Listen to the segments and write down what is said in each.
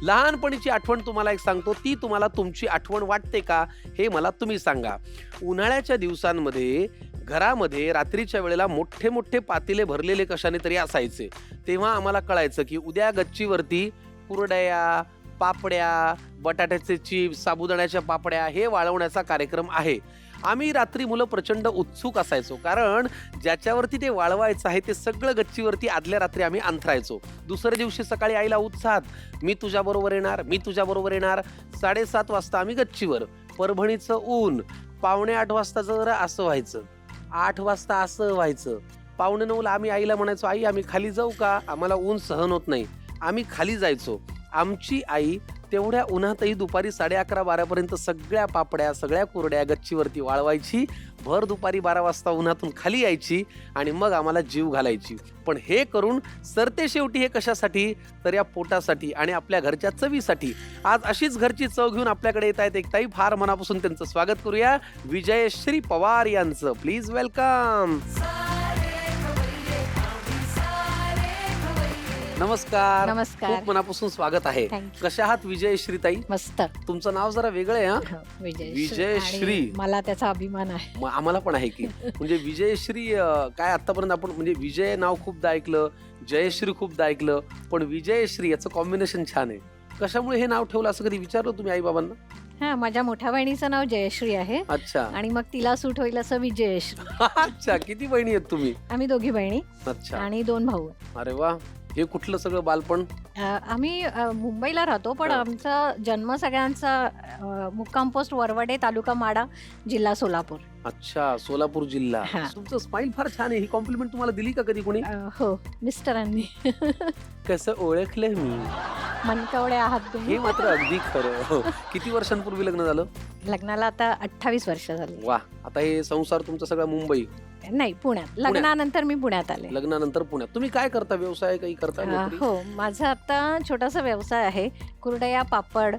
लहानपणीची आठवण तुम्हाला एक सांगतो, ती तुम्हाला तुमची आठवण वाटते का हे मला तुम्ही सांगा. उन्हाळ्याच्या दिवसांमध्ये घरामध्ये रात्रीच्या वेळेला मोठे मोठे पातेले भरलेले कशाने तरी असायचे. तेव्हा आम्हाला कळायचं की उद्या गच्चीवरती कुरडया, पापड्या, बटाट्याचे चिप्स, साबुदाण्याच्या पापड्या हे वाळवण्याचा कार्यक्रम आहे. आम्ही रात्री मुलं प्रचंड उत्सुक असायचो, कारण ज्याच्यावरती ते वाळवायचं आहे ते सगळं गच्चीवरती आदल्या रात्री आम्ही अंथरायचो. दुसऱ्या दिवशी सकाळी आईला उत्साहात, मी तुझ्याबरोबर येणार, मी तुझ्याबरोबर येणार. 7:30 वाजता आम्ही गच्चीवर. परभणीचं ऊन 7:45 वाजता जरा असं व्हायचं, 8 वाजता असं व्हायचं. 8:45ला आम्ही आईला म्हणायचो, आई आम्ही खाली जाऊ का, आम्हाला ऊन सहन होत नाही. आम्ही खाली जायचो. आमची आई तेवढ्या उन्हातही दुपारी 11:30-12 पर्यंत सगळ्या पापड्या, सगळ्या कुरड्या गच्चीवरती वाळवायची. भर दुपारी 12 वाजता उन्हातून खाली यायची आणि मग आम्हाला जीव घालायची. पण हे करून सरते शेवटी हे कशासाठी, तर या पोटासाठी आणि आपल्या घरच्या चवीसाठी. आज अशीच घरची चव घेऊन आपल्याकडे येत आहेत एक ताई. फार मनापासून त्यांचं स्वागत करूया. विजयश्री पवार यांचं. Please welcome. नमस्कार. नमस्कार. खूप मनापासून स्वागत आहे. Thank you. कशा आहात विजयश्री ताई? मस्त. तुमचं नाव जरा वेगळं आहे. हा, विजयश्री. आणि मला त्याचा अभिमान आहे. आम्हाला पण आहे की म्हणजे विजयश्री काय आतापर्यंत आपण म्हणजे विजय नाव खूपदा ऐकलं, जयश्री खूपदा ऐकलं, पण विजयश्री याचं कॉम्बिनेशन छान आहे. कशामुळे हे नाव ठेवलं असं कधी विचारलं तुम्ही आई बाबांना? हा, माझ्या मोठ्या बहिणीचं नाव जयश्री आहे. अच्छा. आणि मग तिला सूट होईल असं विजयश्री. अच्छा. किती बहिणी आहेत तुम्ही? आम्ही दोघी बहिणी अच्छा. आणि 2 भाऊ. अरे वा. हे कुठलं सगळं बालपण? आम्ही मुंबईला राहतो, पण आमचा जन्म सगळ्यांचा मुक्काम पोस्ट वरवडे, तालुका माडा, जिल्हा सोलापूर. अच्छा. सोलापूर जिल्हा. हा. तुमचं स्माइल फार छान आहे. ही कॉम्प्लिमेंट तुम्हाला दिली का कधी कोणी? हो, मिस्टरांनी. कसं ओळखलं मी? मनकवडे आहात तुम्ही. हे मात्र अगदी खरं. हो. किती वर्षांपूर्वी लग्न झालं? लग्नाला आता 28 वर्ष झाली. वा. आता हे संसार तुमचा सगळा मुंबई? नाही, पुण्यात. लग्नानंतर मी पुण्यात आले. लग्नानंतर पुण्यात. तुम्ही काय करता? व्यवसाय काही करता? नोकरी? हो, माझा आता छोटासा व्यवसाय आहे. कुरडया, पापड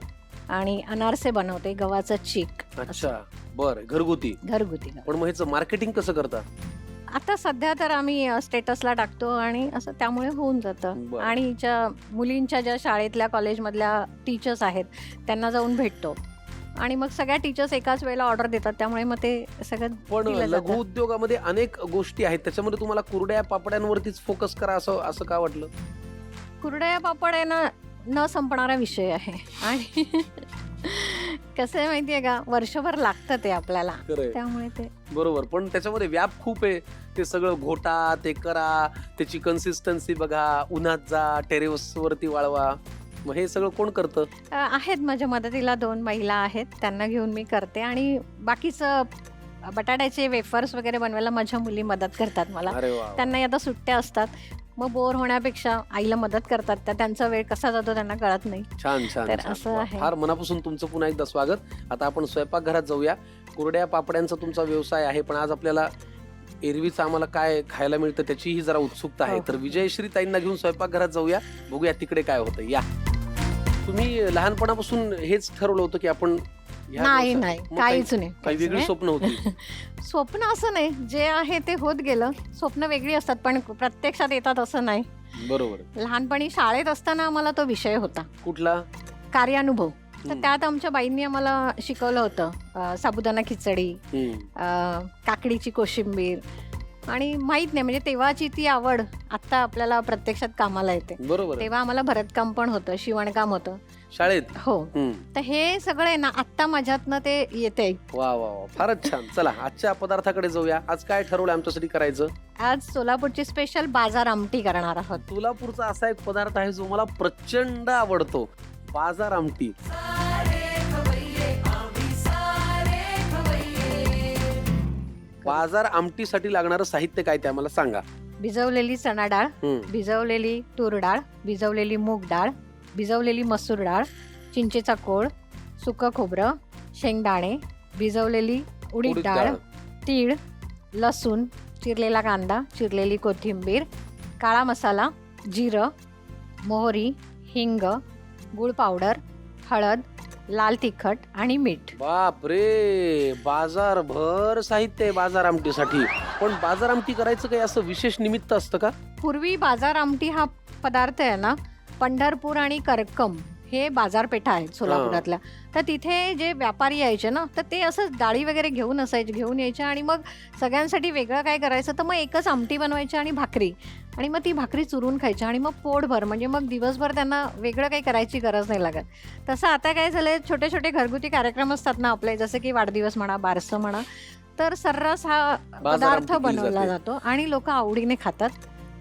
आणि अनारसे बनवते, गव्हाचं चीक. अच्छा. बर. घरगुती. पण मग ह्याचं मार्केटिंग कसं करता? आता सध्या तर आम्ही स्टेटसला टाकतो आणि असं त्यामुळे होऊन जातं. बरं. आणि मुलींच्या ज्या शाळेतल्या कॉलेजमधल्या टीचर्स आहेत त्यांना जाऊन भेटतो आणि मग सगळ्या टीचर्स एकाच वेळेला ऑर्डर देतात, त्यामुळे मग ते सगळं पण दिलं जातं. लघु उद्योगामध्ये अनेक गोष्टी आहेत, त्याच्यामध्ये तुम्हाला कुरड्या पापड्यांवरतीच फोकस करा असं का वाटलं? कुरडया पापड आहे ना, न संपणारा विषय आहे. आणि कसं आहे माहितीये का, वर्षभर लागतं ते आपल्याला, खरंय. त्यामुळे ते बरोबर. पण त्याच्यामध्ये व्याप खूप आहे. ते सगळं घोटा, ते करा, त्याची कन्सिस्टन्सी बघा, उन्हात जा, टेरेसवरती वाळवा. मग हे सगळं कोण करतं? आहेत माझ्या मदतीला 2 महिला आहेत, त्यांना घेऊन मी करते. आणि बाकीचं बटाट्याचे वेफर्स वगैरे बनवायला माझ्या मुली मदत करतात मला. अरे वा. त्यांना आता सुट्ट्या असतात, मग बोर होण्यापेक्षा आईला मदत करतात. तर त्यांचा वेळ कसा जातो त्यांना कळत नाही. छान छान तर छान. असं वा. आहे. फार मनापासून तुमचं पुन्हा एकदा स्वागत. आता आपण स्वयंपाकघरात जाऊया. कुरड्या पापड्यांचा तुमचा व्यवसाय आहे, पण आज आपल्याला एरवीचं आम्हाला काय खायला मिळतं त्याचीही जरा उत्सुकता आहे. हो. तर विजयश्री ताईंना घेऊन स्वयंपाकघरात जाऊया, बघूया तिकडे काय होतं. या. तुम्ही लहानपणापासून हेच ठरवलं होतं की आपण नाही, काहीच नाही. काही वेगळी स्वप्न होती? स्वप्न असं नाही, जे आहे ते होत गेलं. स्वप्न वेगळी असतात पण प्रत्यक्षात येतात असं नाही. बरोबर. लहानपणी शाळेत असताना आम्हाला तो विषय होता, कुठला? कार्यानुभव. तर त्यात आमच्या बाईंनी आम्हाला शिकवलं होतं साबुदाणा खिचडी, काकडीची कोशिंबीर. आणि माहित नाही, म्हणजे तेव्हाची ती आवड आता आपल्याला प्रत्यक्षात कामाला येते. बरोबर. तेव्हा आम्हाला भरतकाम पण होतं, शिवणकाम होतं शाळेत. हो. तर हे सगळे ना आत्ता माझ्यातनं ते येते. वा वा वा. फारच छान. चला आजच्या पदार्थाकडे जाऊया. आज काय ठरवलं आमच्यासाठी करायचं? आज सोलापूरची स्पेशल बाजार आमटी करणार आहोत. सोलापूरचा असा एक पदार्थ आहे जो मला प्रचंड आवडतो, बाजार आमटी. बाजार आमटीसाठी लागणारं साहित्य काय ते आम्हाला सांगा. भिजवलेली चणा डाळ, भिजवलेली तूर डाळ, भिजवलेली मूग डाळ, भिजवलेली मसूर डाळ, चिंचेचा कोळ, सुकं खोबरं, शेंगदाणे, भिजवलेली उडीद डाळ, तीळ, लसूण, चिरलेला कांदा, चिरलेली कोथिंबीर, काळा मसाला, जिरं, मोहरी, हिंग, गुळ पावडर, हळद, लाल तिखट आणि मीठ. बापरे. बाजारभर साहित्य आहे बाजार आमटीसाठी. पण बाजार आमटी करायचं काही असं विशेष निमित्त असतं का? पूर्वी बाजार आमटी हा पदार्थ आहे ना, पंढरपूर आणि करकम हे बाजारपेठा आहेत सोलापुरातल्या. तर तिथे जे व्यापारी यायचे ना, तर ते असं डाळी वगैरे घेऊन यायचे आणि मग सगळ्यांसाठी वेगळं काय करायचं, तर मग एकच आमटी बनवायची आणि भाकरी, आणि मग ती भाकरी चुरून खायची आणि मग पोटभर, म्हणजे मग दिवसभर त्यांना वेगळं काही करायची गरज नाही लागत. तसं आता काय झालंय, छोटे छोटे घरगुती कार्यक्रम असतात ना आपले, जसं की वाढदिवस म्हणा, बारसं म्हणा, तर सर्रास हा बाजार पदार्थ आमटी केली बनवला जाते. जातो आणि लोक आवडीने खातात.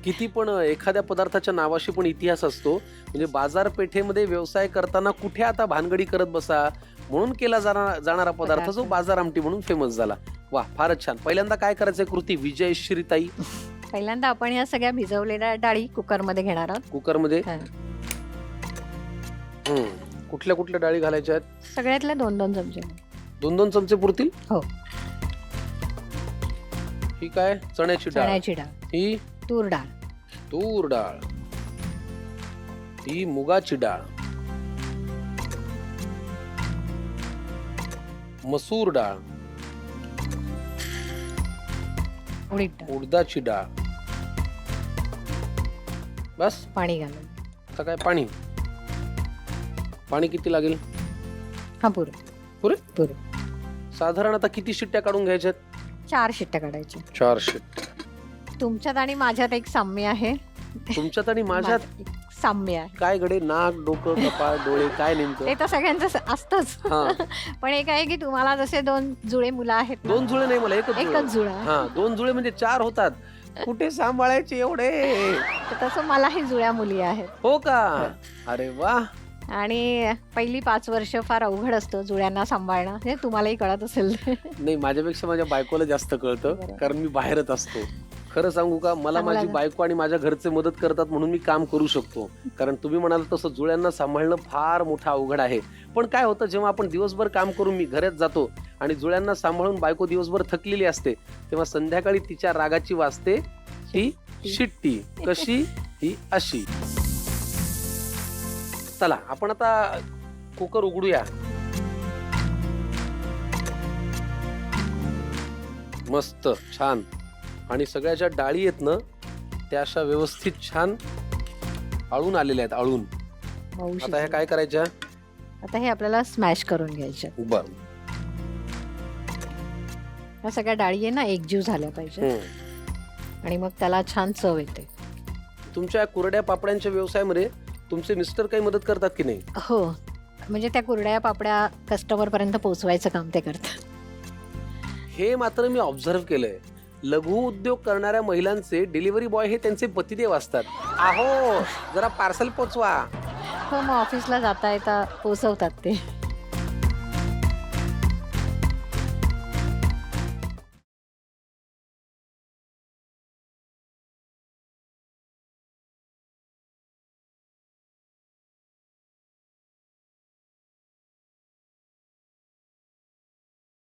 किती पण एखाद्या पदार्थाच्या नावाशी पण इतिहास असतो. म्हणजे बाजारपेठेमध्ये व्यवसाय करताना कुठे आता भानगडी करत बसा, म्हणून केला जाणारा पदार्थ जो पदार्थ. बाजार आमटी म्हणून फेमस झाला. वा, फारच छान. पहिल्यांदा काय करायचंय कृती विजयश्रीताई? पहिल्यांदा आपण या सगळ्या भिजवलेल्या डाळी कुकरमध्ये घेणार आहोत. कुकरमध्ये हा. कुठल्या कुठल्या डाळी घालायच्या आहेत? सगळ्यातल्या 2-2 चमचे. 2-2 चमचे पुरतील? हो. ही काय? चण्याची डाळ. चण्याची डाळ, ही तूर डाळ, तूर डाळ, ही मुगाची डाळ, मसूर डाळ, उडीद डाळ. उडदाची डाळ. बस? पाणी घालून. आता काय पाणी? पाणी किती लागेल? हा पुरे. पुरे? पुरे. साधारण आता किती शिट्ट्या काढून घ्यायच्यात? 4 शिट्ट्या काढायच्या. 4 शिट्ट्या. तुमच्यात आणि माझ्यात एक साम्य आहे. तुमच्यात आणि माझ्यात एक साम्य आहे. काय गडे? नाक, डोकं, कपाळ, डोळे, काय नेमकं? ते तर सगळ्यांचं असतंच. हा. पण एक आहे की तुम्हाला जसे 2 जुळे मुलं आहेत ना, 2 जुळे नाही, मला एकच जुळं. एकच जुळा. हा, 2 जुळे म्हणजे 4 होतात. कुठे सांभाळायचे एवढे? तर तसं मलाही जुळ्या मुली आहेत. हो का? अरे वा. आणि पहिली 5 वर्ष फार अवघड असतं जुळ्यांना सांभाळणं, हे तुम्हालाही कळत असेल. नाही, माझ्यापेक्षा माझ्या बायकोला जास्त कळतं, बरोबर. कारण मी बाहेरच असतो. खरं सांगू का, मला चांगलं माझी ना. बायको आणि माझ्या घरचे मदत करतात म्हणून मी काम करू शकतो. कारण तुम्ही म्हणाल तसं जुळ्यांना सांभाळणं फार मोठं अवघड आहे. पण काय होतं, जेव्हा आपण दिवसभर काम करून मी घरात जातो आणि जुळ्यांना सांभाळून बायको दिवसभर थकलेली असते, तेव्हा संध्याकाळी तिच्या रागाची वाजते ही शिट्टी. कशी? ही अशी. चला, आपण आता कुकर उघडूया. मस्त, छान. आणि सगळ्या ज्या डाळी आहेत ना, त्या अशा व्यवस्थित छान आळून आलेल्या आहेत, आळून. मऊशी आता ह्या झाली. काय करायच्या? आता हे आपल्याला स्मॅश करून घ्यायचे. बर. ह्या सगळ्या डाळी आहे ना एकजीव झाल्या पाहिजे आणि मग त्याला छान चव येते. तुमच्या कुरड्या पापड्यांच्या व्यवसायामध्ये तुमचे मिस्टर काही मदत करतात की नाही? हो, म्हणजे त्या कुरड्या पापड्या कस्टमर पर्यंत पोहोचवायचं काम ते करतात. हे मात्र मी ऑब्झर्व केलंय. लघु उद्योग करणाऱ्या महिलांचे डिलिव्हरी बॉय हे त्यांचे पतिदेव असतात. आहो, जरा पार्सल पोचवा. हो, मग ऑफिसला जाता येता पोचवतात ते.